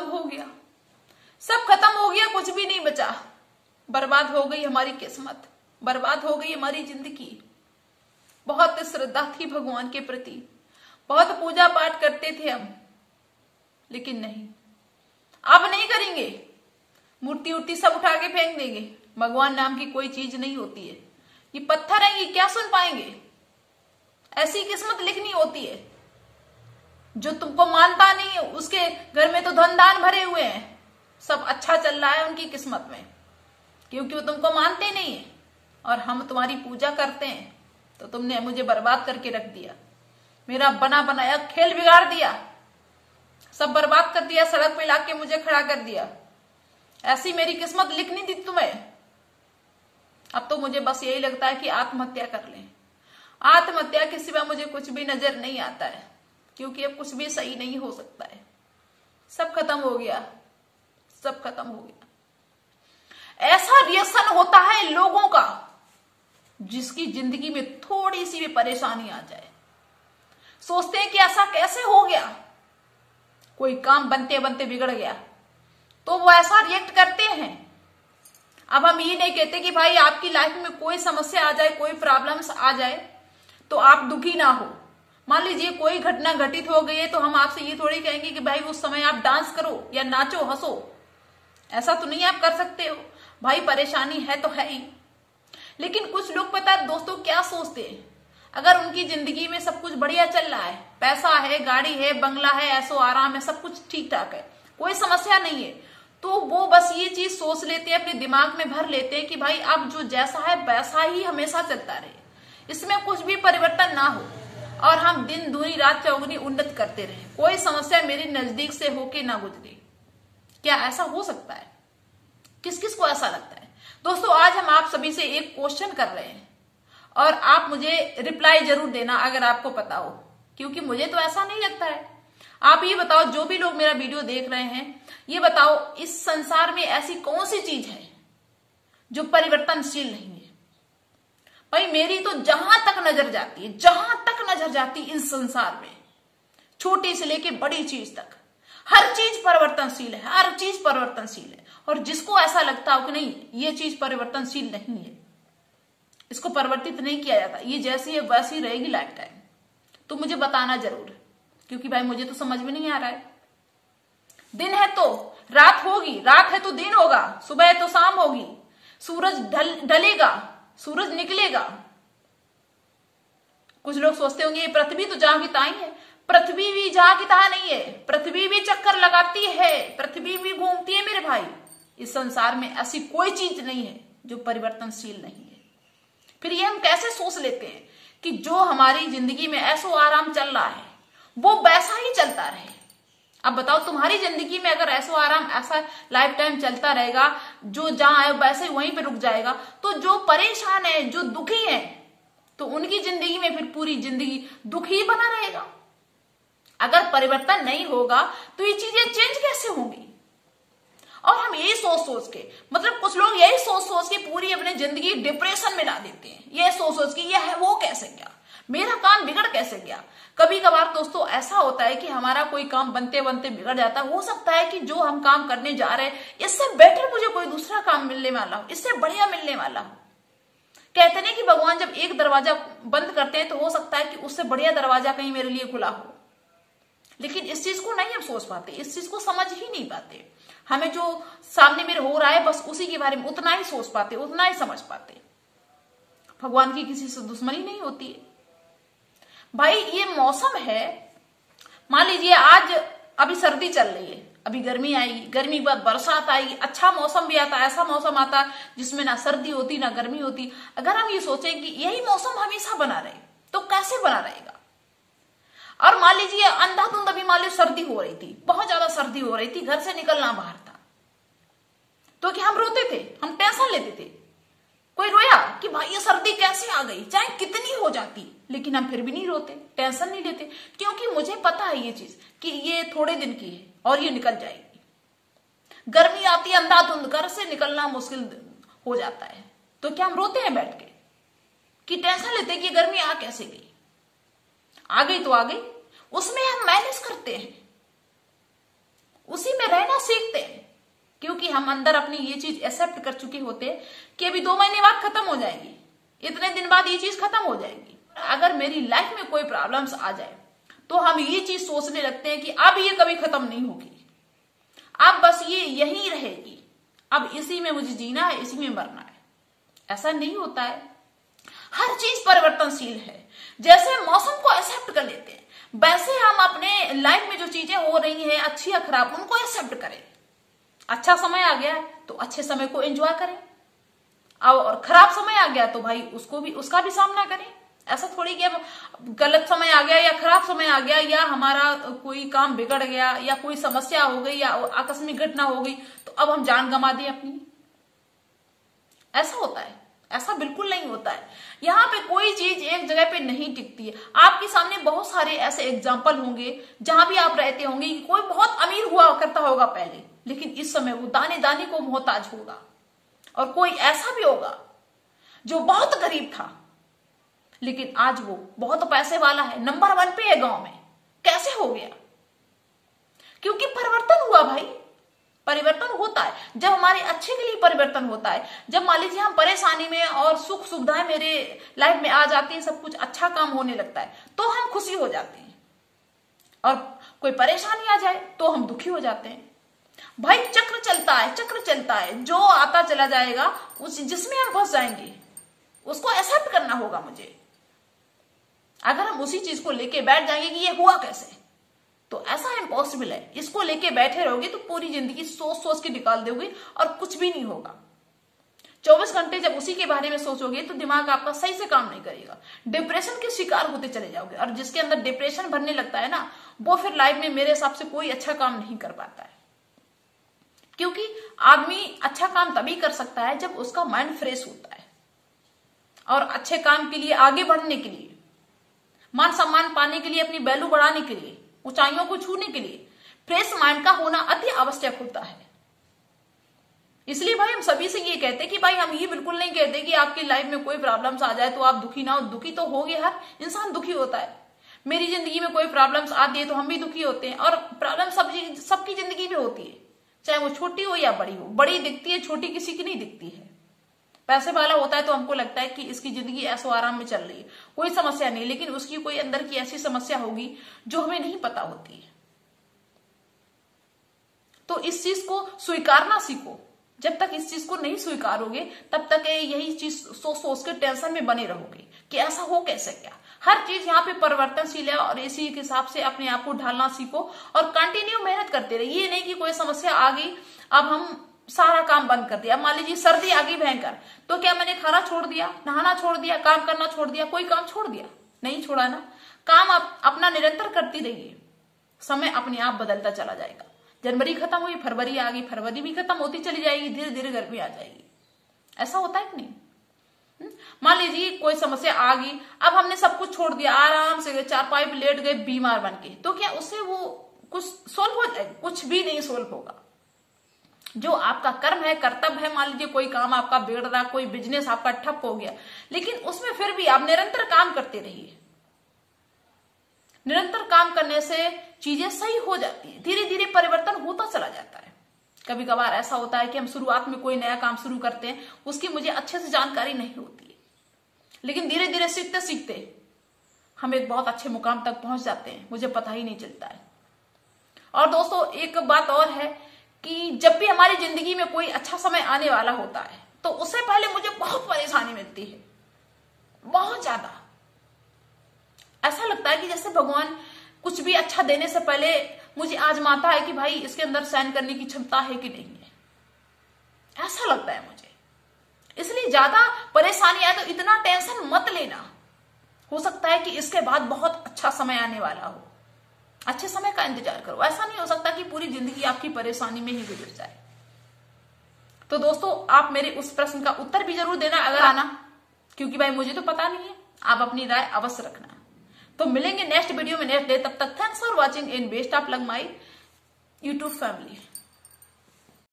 सब हो गया, सब खत्म हो गया, कुछ भी नहीं बचा। बर्बाद हो गई हमारी किस्मत, बर्बाद हो गई हमारी जिंदगी। बहुत श्रद्धा थी भगवान के प्रति, बहुत पूजा पाठ करते थे हम, लेकिन नहीं, अब नहीं करेंगे। मूर्ति उर्ति सब उठा के फेंक देंगे। भगवान नाम की कोई चीज नहीं होती है, ये पत्थर है, ये क्या सुन पाएंगे। ऐसी किस्मत लिखनी होती है। जो तुमको मानता नहीं है उसके घर में तो धन दान भरे हुए हैं, सब अच्छा चल रहा है उनकी किस्मत में, क्योंकि वो तुमको मानते नहीं है। और हम तुम्हारी पूजा करते हैं, तो तुमने मुझे बर्बाद करके रख दिया। मेरा बना बनाया खेल बिगाड़ दिया, सब बर्बाद कर दिया, सड़क पे लाके मुझे खड़ा कर दिया। ऐसी मेरी किस्मत लिखनी थी तुम्हें। अब तो मुझे बस यही लगता है कि आत्महत्या कर लें। आत्महत्या के सिवा मुझे कुछ भी नजर नहीं आता है, क्योंकि अब कुछ भी सही नहीं हो सकता है। सब खत्म हो गया, सब खत्म हो गया। ऐसा रिएक्शन होता है लोगों का जिसकी जिंदगी में थोड़ी सी भी परेशानी आ जाए, सोचते हैं कि ऐसा कैसे हो गया। कोई काम बनते बनते बिगड़ गया तो वो ऐसा रिएक्ट करते हैं। अब हम ये नहीं कहते कि भाई आपकी लाइफ में कोई समस्या आ जाए, कोई प्रॉब्लम्स आ जाए तो आप दुखी ना हो। मान लीजिए कोई घटना घटित हो गई है तो हम आपसे ये थोड़ी कहेंगे कि भाई उस समय आप डांस करो या नाचो हंसो, ऐसा तो नहीं आप कर सकते हो। भाई परेशानी है तो है ही। लेकिन कुछ लोग पता है दोस्तों क्या सोचते हैं, अगर उनकी जिंदगी में सब कुछ बढ़िया चल रहा है, पैसा है, गाड़ी है, बंगला है, ऐसो आराम है, सब कुछ ठीक ठाक है, कोई समस्या नहीं है, तो वो बस ये चीज सोच लेते हैं, अपने दिमाग में भर लेते हैं कि भाई अब जो जैसा है वैसा ही हमेशा चलता रहे, इसमें कुछ भी परिवर्तन ना हो और हम दिन दूनी रात चौगुनी उन्नत करते रहे, कोई समस्या मेरी नजदीक से होके ना गुजरे। क्या ऐसा हो सकता है? किस किस को ऐसा लगता है? दोस्तों आज हम आप सभी से एक क्वेश्चन कर रहे हैं और आप मुझे रिप्लाई जरूर देना अगर आपको पता हो, क्योंकि मुझे तो ऐसा नहीं लगता है। आप ये बताओ, जो भी लोग मेरा वीडियो देख रहे हैं, ये बताओ इस संसार में ऐसी कौन सी चीज है जो परिवर्तनशील नहीं है? भाई मेरी तो जहां तक नजर जाती है, जहां तक नजर जाती है इस संसार में, छोटी से लेके बड़ी चीज तक हर चीज परिवर्तनशील है, हर चीज परिवर्तनशील है। और जिसको ऐसा लगता हो कि नहीं ये चीज परिवर्तनशील नहीं है, इसको परिवर्तित नहीं किया जाता, ये जैसी है वैसी रहेगी लाइफ टाइम, तो मुझे बताना जरूर, क्योंकि भाई मुझे तो समझ में नहीं आ रहा है। दिन है तो रात होगी, रात है तो दिन होगा, सुबह है तो शाम होगी, सूरज ढलेगा, सूरज निकलेगा। कुछ लोग सोचते होंगे ये पृथ्वी तो जहां की ताई है, पृथ्वी भी जहां की तहां नहीं है, पृथ्वी भी चक्कर लगाती है, पृथ्वी भी घूमती है मेरे भाई। इस संसार में ऐसी कोई चीज नहीं है जो परिवर्तनशील नहीं है। फिर ये हम कैसे सोच लेते हैं कि जो हमारी जिंदगी में ऐसो आराम चल रहा है वो वैसा ही चलता रहे। अब बताओ तुम्हारी जिंदगी में अगर ऐसो आराम ऐसा लाइफ टाइम चलता रहेगा, जो जहां है वैसे वहीं पे रुक जाएगा, तो जो परेशान है, जो दुखी है, तो उनकी जिंदगी में फिर पूरी जिंदगी दुख ही बना रहेगा। अगर परिवर्तन नहीं होगा तो ये चीजें चेंज कैसे होंगी? और हम यही सोच सोच के, मतलब कुछ लोग यही सोच सोच के पूरी अपनी जिंदगी डिप्रेशन में ला देते हैं, ये सोच सोच के ये है वो कैसे गया, मेरा काम बिगड़ कैसे गया। कभी कभार दोस्तों ऐसा होता है कि हमारा कोई काम बनते बनते बिगड़ जाता है। हो सकता है कि जो हम काम करने जा रहे हैं इससे बेटर मुझे कोई दूसरा काम मिलने वाला हो, इससे बढ़िया मिलने वाला हो। कहते नहीं कि भगवान जब एक दरवाजा बंद करते हैं तो हो सकता है कि उससे बढ़िया दरवाजा कहीं मेरे लिए खुला हो, लेकिन इस चीज को नहीं हम सोच पाते, इस चीज को समझ ही नहीं पाते। हमें जो सामने मेरे हो रहा है बस उसी के बारे में उतना ही सोच पाते, उतना ही समझ पाते। भगवान की किसी से दुश्मनी नहीं होती है भाई। ये मौसम है, मान लीजिए आज अभी सर्दी चल रही है, अभी गर्मी आएगी, गर्मी के बाद बरसात आएगी, अच्छा मौसम भी आता है, ऐसा मौसम आता है जिसमें ना सर्दी होती ना गर्मी होती। अगर हम ये सोचें कि यही मौसम हमेशा बना रहे तो कैसे बना रहेगा? और मान लीजिए अंधाधुंध अभी मान लीजिए सर्दी हो रही थी, बहुत ज्यादा सर्दी हो रही थी, घर से निकलना बाहर था, तो क्या हम रोते थे, हम टेंशन लेते थे? कोई रोया कि भाई ये सर्दी कैसे आ गई, चाहे कितनी हो जाती, लेकिन हम फिर भी नहीं रोते, टेंशन नहीं लेते, क्योंकि मुझे पता है ये चीज कि ये थोड़े दिन की है और ये निकल जाएगी। गर्मी आती है अंधाधुंध, घर से निकलना मुश्किल हो जाता है, तो क्या हम रोते हैं बैठ के कि टेंशन लेते कि गर्मी आ कैसे गई? आ गई तो आ गई, उसमें हम मैनेज करते हैं, उसी में रहना सीखते हैं, क्योंकि हम अंदर अपनी ये चीज एक्सेप्ट कर चुके होते हैं कि अभी 2 महीने बाद खत्म हो जाएगी, इतने दिन बाद ये चीज खत्म हो जाएगी। अगर मेरी लाइफ में कोई प्रॉब्लम्स आ जाए तो हम ये चीज सोचने लगते हैं कि अब ये कभी खत्म नहीं होगी, अब बस ये यहीं रहेगी, अब इसी में मुझे जीना है, इसी में मरना है। ऐसा नहीं होता है, हर चीज परिवर्तनशील है। जैसे मौसम को एक्सेप्ट कर लेते हैं, वैसे हम अपने लाइफ में जो चीजें हो रही हैं अच्छी या खराब, उनको एक्सेप्ट करें। अच्छा समय आ गया तो अच्छे समय को एंजॉय करें, और खराब समय आ गया तो भाई उसका भी सामना करें। ऐसा थोड़ी कि अब गलत समय आ गया या खराब समय आ गया या हमारा कोई काम बिगड़ गया या कोई समस्या हो गई या आकस्मिक घटना हो गई तो अब हम जान गंवा दें अपनी। ऐसा होता है? ऐसा बिल्कुल नहीं होता है। यहाँ पे कोई चीज एक जगह पे नहीं टिकती है। आपके सामने बहुत सारे ऐसे एग्जाम्पल होंगे जहां भी आप रहते होंगे कि कोई बहुत अमीर हुआ करता होगा पहले, लेकिन इस समय वो दाने दाने को मोहताज होगा, और कोई ऐसा भी होगा जो बहुत गरीब था लेकिन आज वो बहुत पैसे वाला है, नंबर 1 पे है गांव में। कैसे हो गया? क्योंकि परिवर्तन हुआ भाई। परिवर्तन होता है जब हमारे अच्छे के लिए परिवर्तन होता है। जब मान लीजिए हम परेशानी में और सुख सुविधाएं मेरे लाइफ में आ जाती है, सब कुछ अच्छा काम होने लगता है तो हम खुशी हो जाते हैं, और कोई परेशानी आ जाए तो हम दुखी हो जाते हैं। भाई चक्र चलता है, चक्र चलता है, जो आता चला जाएगा जिसमें हम फंस जाएंगे उसको एक्सेप्ट करना होगा मुझे। अगर हम उसी चीज को लेके बैठ जाएंगे कि ये हुआ कैसे, तो ऐसा इम्पॉसिबल है। इसको लेके बैठे रहोगे तो पूरी जिंदगी सोच सोच के निकाल दोगे और कुछ भी नहीं होगा। 24 घंटे जब उसी के बारे में सोचोगे तो दिमाग आपका सही से काम नहीं करेगा, डिप्रेशन के शिकार होते चले जाओगे। और जिसके अंदर डिप्रेशन भरने लगता है ना, वो फिर लाइफ में मेरे हिसाब से कोई अच्छा काम नहीं कर पाता है। क्योंकि आदमी अच्छा काम तभी कर सकता है जब उसका माइंड फ्रेश होता है, और अच्छे काम के लिए, आगे बढ़ने के लिए, मान सम्मान पाने के लिए, अपनी वैल्यू बढ़ाने के लिए, ऊंचाइयों को छूने के लिए फ्रेश माइंड का होना अति आवश्यक होता है। इसलिए भाई हम सभी से ये कहते हैं कि भाई हम ये बिल्कुल नहीं कहते कि आपकी लाइफ में कोई प्रॉब्लम्स आ जाए तो आप दुखी ना हो। दुखी तो होगे, हर इंसान दुखी होता है। मेरी जिंदगी में कोई प्रॉब्लम्स आती है तो हम भी दुखी होते हैं, और प्रॉब्लम सबकी जिंदगी में होती है, चाहे वो छोटी हो या बड़ी हो। बड़ी दिखती है, छोटी किसी की नहीं दिखती है। पैसे वाला होता है तो हमको लगता है कि इसकी जिंदगी ऐसो आराम में चल रही है, कोई समस्या नहीं, लेकिन उसकी कोई अंदर की ऐसी समस्या होगी जो हमें नहीं पता होती है। तो इस चीज को स्वीकारना सीखो। जब तक इस चीज को नहीं स्वीकारोगे तब तक यही चीज सोच सोच के टेंशन में बने रहोगे कि ऐसा हो कैसे क्या। हर चीज यहाँ पे परिवर्तनशील है, और इसी के हिसाब से अपने आप को ढालना सीखो और कंटिन्यू मेहनत करते रहिए। ये नहीं कि कोई समस्या आ गई अब हम सारा काम बंद कर दिया। मान लीजिए सर्दी आ गई भयंकर, तो क्या मैंने खाना छोड़ दिया, नहाना छोड़ दिया, काम करना छोड़ दिया? कोई काम छोड़ दिया? नहीं छोड़ा ना। काम आप अपना निरंतर करती रहिए, समय अपने आप बदलता चला जाएगा। जनवरी खत्म हुई, फरवरी आ गई, फरवरी भी खत्म होती चली जाएगी, धीरे धीरे गर्मी आ जाएगी। ऐसा होता है कि नहीं? मान लीजिए कोई समस्या आ गई, अब हमने सब कुछ छोड़ दिया, आराम से 4 पाइप लेट गए बीमार बन के, तो क्या उससे वो कुछ सोल्व हो जाए? कुछ भी नहीं सोल्व होगा। जो आपका कर्म है, कर्तव्य है, मान लीजिए कोई काम आपका बिगड़ रहा, कोई बिजनेस आपका ठप हो गया, लेकिन उसमें फिर भी आप निरंतर काम करते रहिए। निरंतर काम करने से चीजें सही हो जाती है, धीरे धीरे परिवर्तन होता चला जाता है। कभी कभार ऐसा होता है कि हम शुरुआत में कोई नया काम शुरू करते हैं, उसकी मुझे अच्छे से जानकारी नहीं होती है, लेकिन धीरे धीरे सीखते सीखते हम एक बहुत अच्छे मुकाम तक पहुंच जाते हैं, मुझे पता ही नहीं चलता है। और दोस्तों एक बात और है कि जब भी हमारी जिंदगी में कोई अच्छा समय आने वाला होता है तो उससे पहले मुझे बहुत परेशानी मिलती है, बहुत ज्यादा। ऐसा लगता है कि जैसे भगवान कुछ भी अच्छा देने से पहले मुझे आजमाता है कि भाई इसके अंदर सहन करने की क्षमता है कि नहीं है। ऐसा लगता है मुझे। इसलिए ज्यादा परेशानी आए तो इतना टेंशन मत लेना। हो सकता है कि इसके बाद बहुत अच्छा समय आने वाला हो, अच्छे समय का इंतजार करो। ऐसा नहीं हो सकता कि पूरी जिंदगी आपकी परेशानी में ही गुजर जाए। तो दोस्तों आप मेरे उस प्रश्न का उत्तर भी जरूर देना अगर आना, क्योंकि भाई मुझे तो पता नहीं है, आप अपनी राय अवश्य रखना। तो मिलेंगे नेक्स्ट वीडियो में नेक्स्ट डे। तब तक thanks for watching in best of luck my YouTube family.